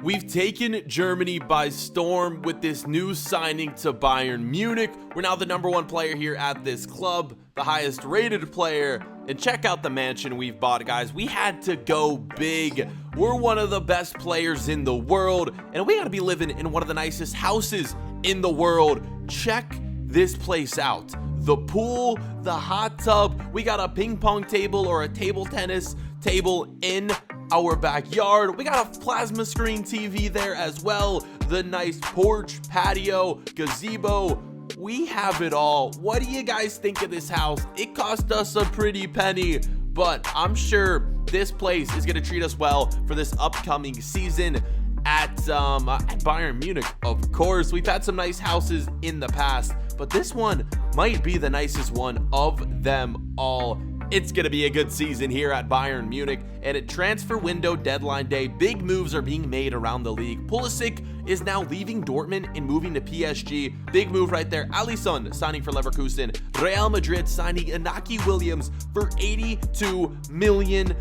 We've taken Germany by storm with this new signing to Bayern Munich. We're now the #1 player here at this club, the highest rated player. And check out the mansion we've bought, guys. We had to go big. We're one of the best players in the world, and we gotta be living in one of the nicest houses in the world. Check this place out. The pool, the hot tub, we got a ping pong table or a table tennis table in our backyard. We got a plasma screen TV there as well. The nice porch, patio, gazebo. We have it all. What do you guys think of this house? It cost us a pretty penny, but I'm sure this place is going to treat us well for this upcoming season at Bayern Munich. Of course, we've had some nice houses in the past, but this one might be the nicest one of them all. It's going to be a good season here at Bayern Munich, and at transfer window deadline day, big moves are being made around the league. Pulisic is now leaving Dortmund and moving to PSG. Big move right there. Alisson signing for Leverkusen. Real Madrid signing Inaki Williams for £82 million.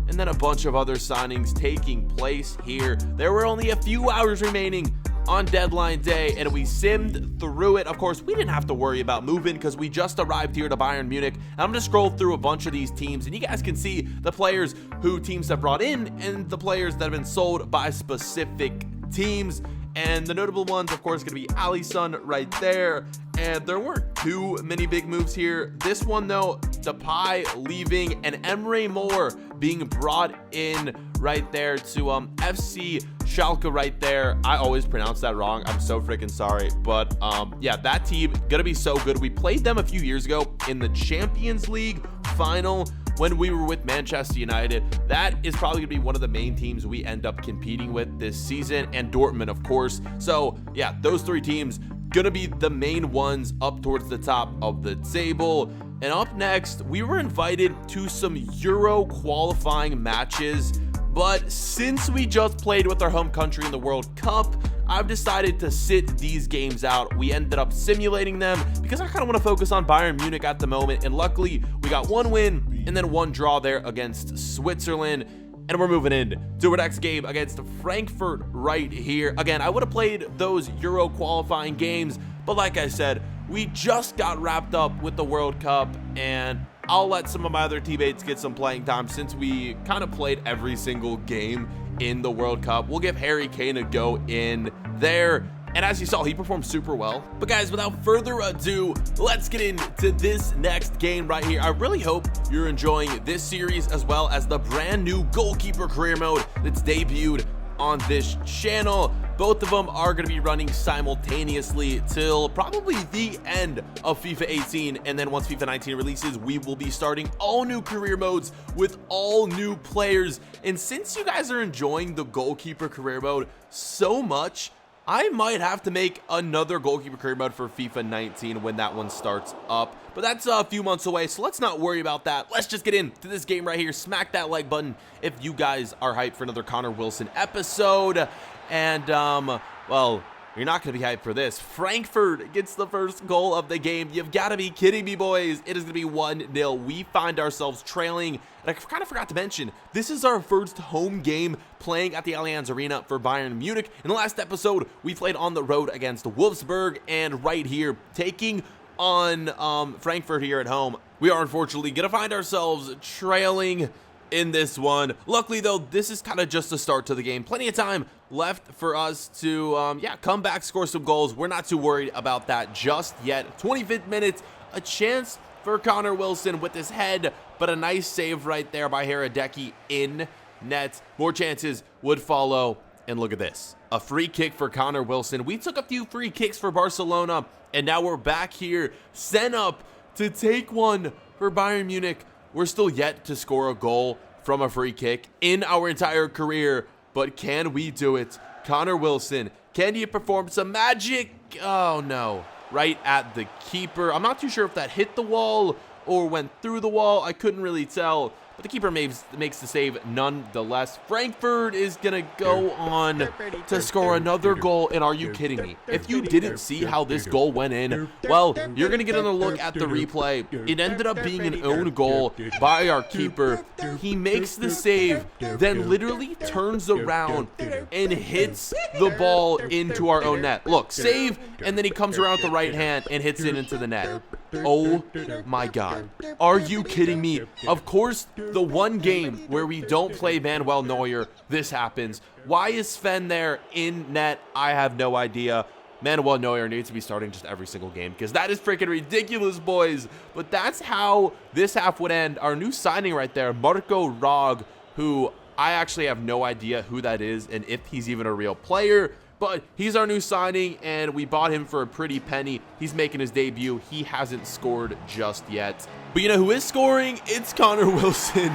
And then a bunch of other signings taking place here. There were only a few hours remaining on deadline day, and we simmed through it. Of course, we didn't have to worry about moving because we just arrived here to Bayern Munich. I'm gonna scroll through a bunch of these teams, and you guys can see the players who teams have brought in and the players that have been sold by specific teams. And the notable ones, of course, gonna be Alisson right there. And there weren't too many big moves here. This one, though, Depay leaving and Emre Moore being brought in right there to FC Schalke right there. I always pronounce that wrong. I'm so freaking sorry. But yeah, that team gonna be so good. We played them a few years ago in the Champions League final when we were with Manchester United. That is probably gonna be one of the main teams we end up competing with this season, and Dortmund, of course. So yeah, those three teams gonna be the main ones up towards the top of the table. And up next, we were invited to some Euro qualifying matches, but since we just played with our home country in the World Cup, I've decided to sit these games out. We ended up simulating them because I kind of want to focus on Bayern Munich at the moment, and luckily we got one win and then one draw there against Switzerland. And we're moving in to our next game against Frankfurt right here. Again, I would have played those Euro qualifying games, but like I said, we just got wrapped up with the World Cup, and I'll let some of my other teammates get some playing time since we kind of played every single game in the World Cup. We'll give Harry Kane a go in there. And as you saw, he performed super well. But guys, without further ado, let's get into this next game right here. I really hope you're enjoying this series as well as the brand new goalkeeper career mode that's debuted on this channel. Both of them are going to be running simultaneously till probably the end of FIFA 18. And then once FIFA 19 releases, we will be starting all new career modes with all new players. And since you guys are enjoying the goalkeeper career mode so much, I might have to make another goalkeeper career mode for FIFA 19 when that one starts up. But that's a few months away, so let's not worry about that. Let's just get into this game right here. Smack that like button if you guys are hyped for another Connor Wilson episode. And, well, you're not going to be hyped for this. Frankfurt gets the first goal of the game. You've got to be kidding me, boys. It is going to be 1-0. We find ourselves trailing. And I kind of forgot to mention, this is our first home game playing at the Allianz Arena for Bayern Munich. In the last episode, we played on the road against Wolfsburg, and right here, taking on Frankfurt here at home, we are unfortunately going to find ourselves trailing in this one. Luckily, though, this is kind of just the start to the game. Plenty of time left for us to, come back, score some goals. We're not too worried about that just yet. 25th minute, a chance for Connor Wilson with his head, but a nice save right there by Hradecky in net. More chances would follow, and look at this. A free kick for Connor Wilson. We took a few free kicks for Barcelona, and now we're back here, sent up to take one for Bayern Munich. We're still yet to score a goal from a free kick in our entire career, but can we do it? Connor Wilson, can you perform some magic? Oh no, right at the keeper. I'm not too sure if that hit the wall or went through the wall. I couldn't really tell, but the keeper makes the save nonetheless. Frankfurt is going to go on to score another goal, and are you kidding me? If you didn't see how this goal went in, well, you're going to get another look at the replay. It ended up being an own goal by our keeper. He makes the save, then literally turns around and hits the ball into our own net. Look, save, and then he comes around with the right hand and hits it into the net. Oh my God. Are you kidding me? Of course, the one game where we don't play Manuel Neuer, this happens. Why is Sven there in net? I have no idea. Manuel Neuer needs to be starting just every single game because that is freaking ridiculous, boys. But that's how this half would end. Our new signing right there, Marco Rog, who I actually have no idea who that is and if he's even a real player. But he's our new signing, and we bought him for a pretty penny. He's making his debut. He hasn't scored just yet. But you know who is scoring? It's Connor Wilson.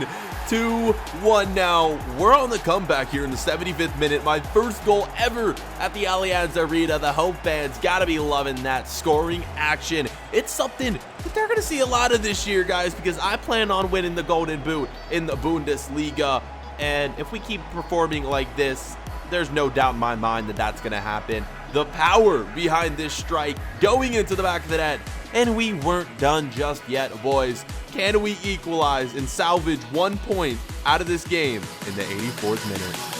2-1 now. We're on the comeback here in the 75th minute. My first goal ever at the Allianz Arena. The home fans gotta be loving that scoring action. It's something that they're gonna see a lot of this year, guys, because I plan on winning the Golden Boot in the Bundesliga. And if we keep performing like this, there's no doubt in my mind that that's going to happen. The power behind this strike going into the back of the net. And we weren't done just yet, boys. Can we equalize and salvage 1 point out of this game in the 84th minute?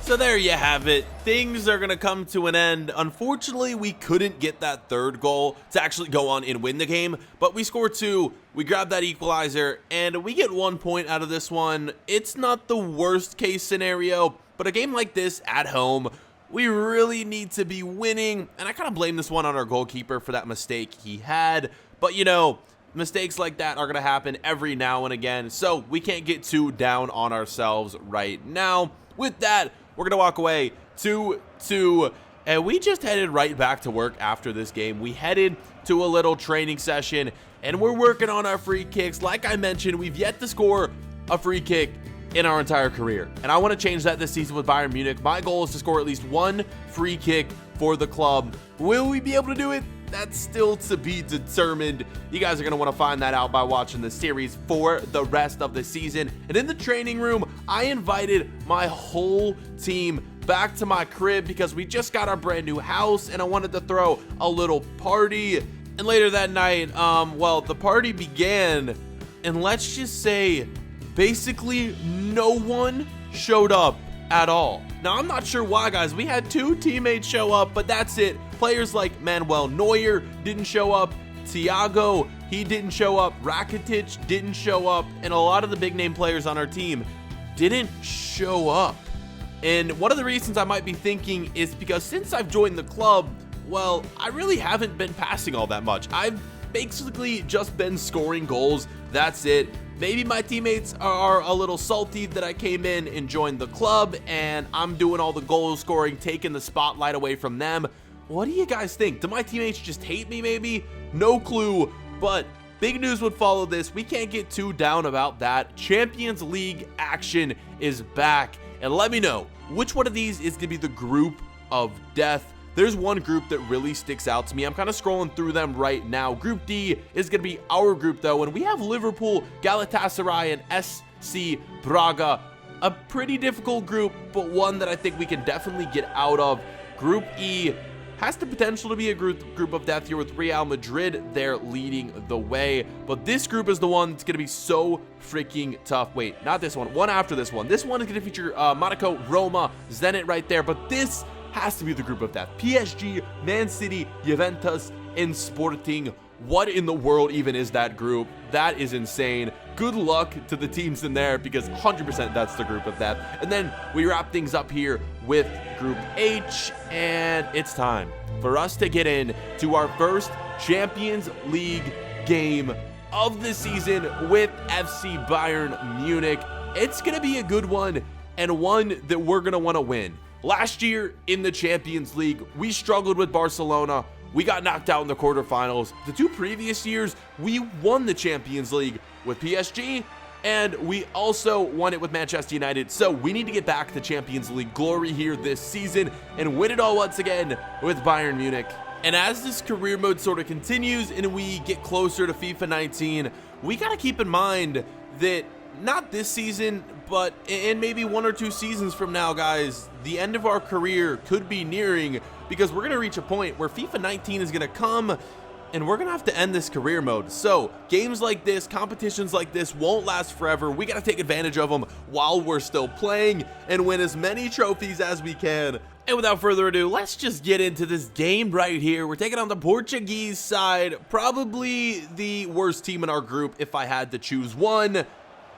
So there you have it. Things are going to come to an end. Unfortunately, we couldn't get that third goal to actually go on and win the game, but we scored 2. We grabbed that equalizer, and we get 1 point out of this one. It's not the worst case scenario, but a game like this at home, we really need to be winning, and I kind of blame this one on our goalkeeper for that mistake he had, but you know, mistakes like that are going to happen every now and again, so we can't get too down on ourselves right now. With that, we're going to walk away 2-2, and we just headed right back to work after this game. We headed to a little training session, and we're working on our free kicks. Like I mentioned, we've yet to score a free kick in our entire career, and I want to change that this season with Bayern Munich. My goal is to score at least 1 free kick for the club. Will we be able to do it? That's still to be determined. You guys are going to want to find that out by watching the series for the rest of the season. And in the training room, I invited my whole team back to my crib because we just got our brand new house and I wanted to throw a little party. And later that night, well, the party began, and let's just say basically no one showed up at all. Now, I'm not sure why, guys. We had 2 teammates show up, but that's it. Players like Manuel Neuer didn't show up. Thiago, he didn't show up. Rakitic didn't show up. And a lot of the big name players on our team didn't show up. And one of the reasons I might be thinking is because since I've joined the club, well, I really haven't been passing all that much. I've basically just been scoring goals. That's it. Maybe my teammates are a little salty that I came in and joined the club and I'm doing all the goal scoring, taking the spotlight away from them. What do you guys think? Do my teammates just hate me maybe? No clue, but big news would follow this. We can't get too down about that. Champions League action is back, and let me know which one of these is going to be the group of death. There's one group that really sticks out to me. I'm kind of scrolling through them right now. Group D is going to be our group, though, and we have Liverpool, Galatasaray, and SC Braga. A pretty difficult group, but one that I think we can definitely get out of. Group E has the potential to be a group of death here with Real Madrid. They're leading the way, but this group is the one that's going to be so freaking tough. Wait, not this one. One after this one. This one is going to feature Monaco, Roma, Zenit right there, but this has to be the group of death. PSG, Man City, Juventus, and Sporting. What in the world even is that group? That is insane. Good luck to the teams in there because 100% that's the group of death. And then we wrap things up here with Group H, and it's time for us to get in to our first Champions League game of the season with FC Bayern Munich. it's going to be a good one and one that we're going to want to win. Last year in the Champions League, we struggled with Barcelona. We got knocked out in the quarterfinals. The 2 previous years, we won the Champions League with PSG, and we also won it with Manchester United. So we need to get back to Champions League glory here this season and win it all once again with Bayern Munich. And as this career mode sort of continues and we get closer to FIFA 19, we got to keep in mind that not this season, but in maybe 1 or 2 seasons from now, guys, the end of our career could be nearing, because we're going to reach a point where FIFA 19 is going to come and we're going to have to end this career mode. So games like this, competitions like this won't last forever. We got to take advantage of them while we're still playing and win as many trophies as we can. And without further ado, let's just get into this game right here. We're taking on the Portuguese side, probably the worst team in our group if I had to choose one.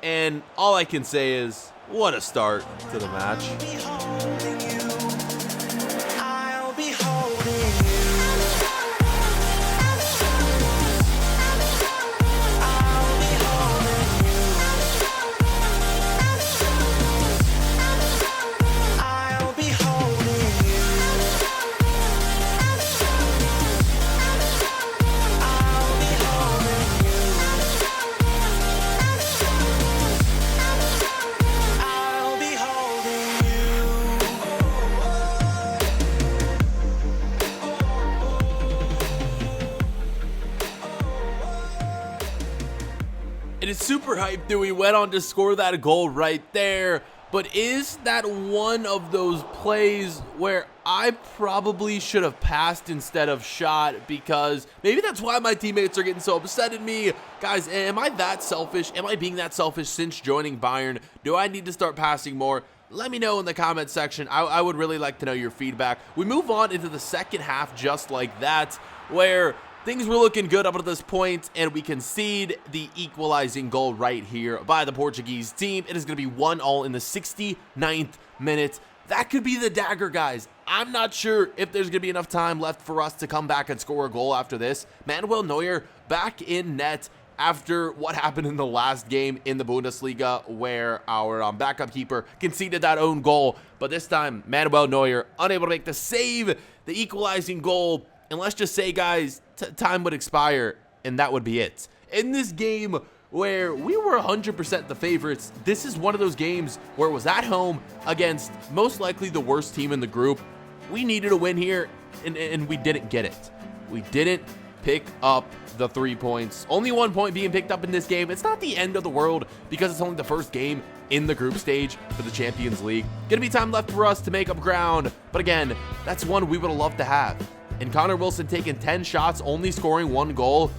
And all I can say is, what a start to the match. It is super hyped that we went on to score that goal right there, but is that one of those plays where I probably should have passed instead of shot? Because maybe that's why my teammates are getting so upset at me. Guys, am I that selfish? Am I being that selfish since joining Bayern? Do I need to start passing more? Let me know in the comment section. I would really like to know your feedback. We move on into the second half just like that, where things were looking good up to this point, and we concede the equalizing goal right here by the Portuguese team. It is going to be 1-1 in the 69th minute. That could be the dagger, guys. I'm not sure if there's going to be enough time left for us to come back and score a goal after this. Manuel Neuer back in net after what happened in the last game in the Bundesliga, where our backup keeper conceded that own goal. But this time, Manuel Neuer unable to make the save, the equalizing goal. And let's just say, guys, time would expire, and that would be it. In this game where we were 100% the favorites, this is one of those games where it was at home against most likely the worst team in the group. We needed a win here, and we didn't get it. We didn't pick up the 3 points. Only 1 point being picked up in this game. It's not the end of the world because it's only the first game in the group stage for the Champions League. Gonna be time left for us to make up ground, but again, that's one we would have loved to have. And Connor Wilson taking 10 shots, only scoring 1 goal,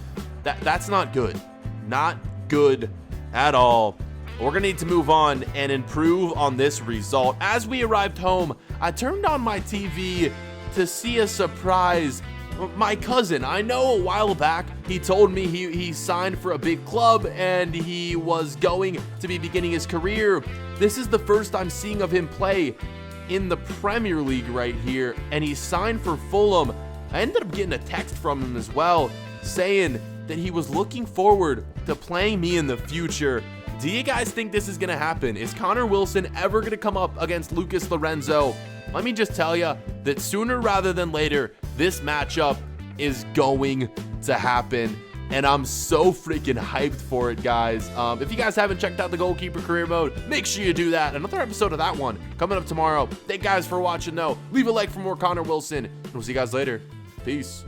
that's not good. Not good at all. We're going to need to move on and improve on this result. As we arrived home, I turned on my TV to see a surprise. My cousin, I know a while back, he told me he signed for a big club and he was going to be beginning his career. This is the first I'm seeing of him play in the Premier League right here, and he signed for Fulham. I ended up getting a text from him as well saying that he was looking forward to playing me in the future. Do you guys think this is going to happen? Is Connor Wilson ever going to come up against Lucas Lorenzo? Let me just tell you that sooner rather than later, this matchup is going to happen. And I'm so freaking hyped for it, guys. If you guys haven't checked out the Goalkeeper Career Mode, make sure you do that. Another episode of that one coming up tomorrow. Thank you guys for watching, though. Leave a like for more Connor Wilson, and we'll see you guys later. Peace.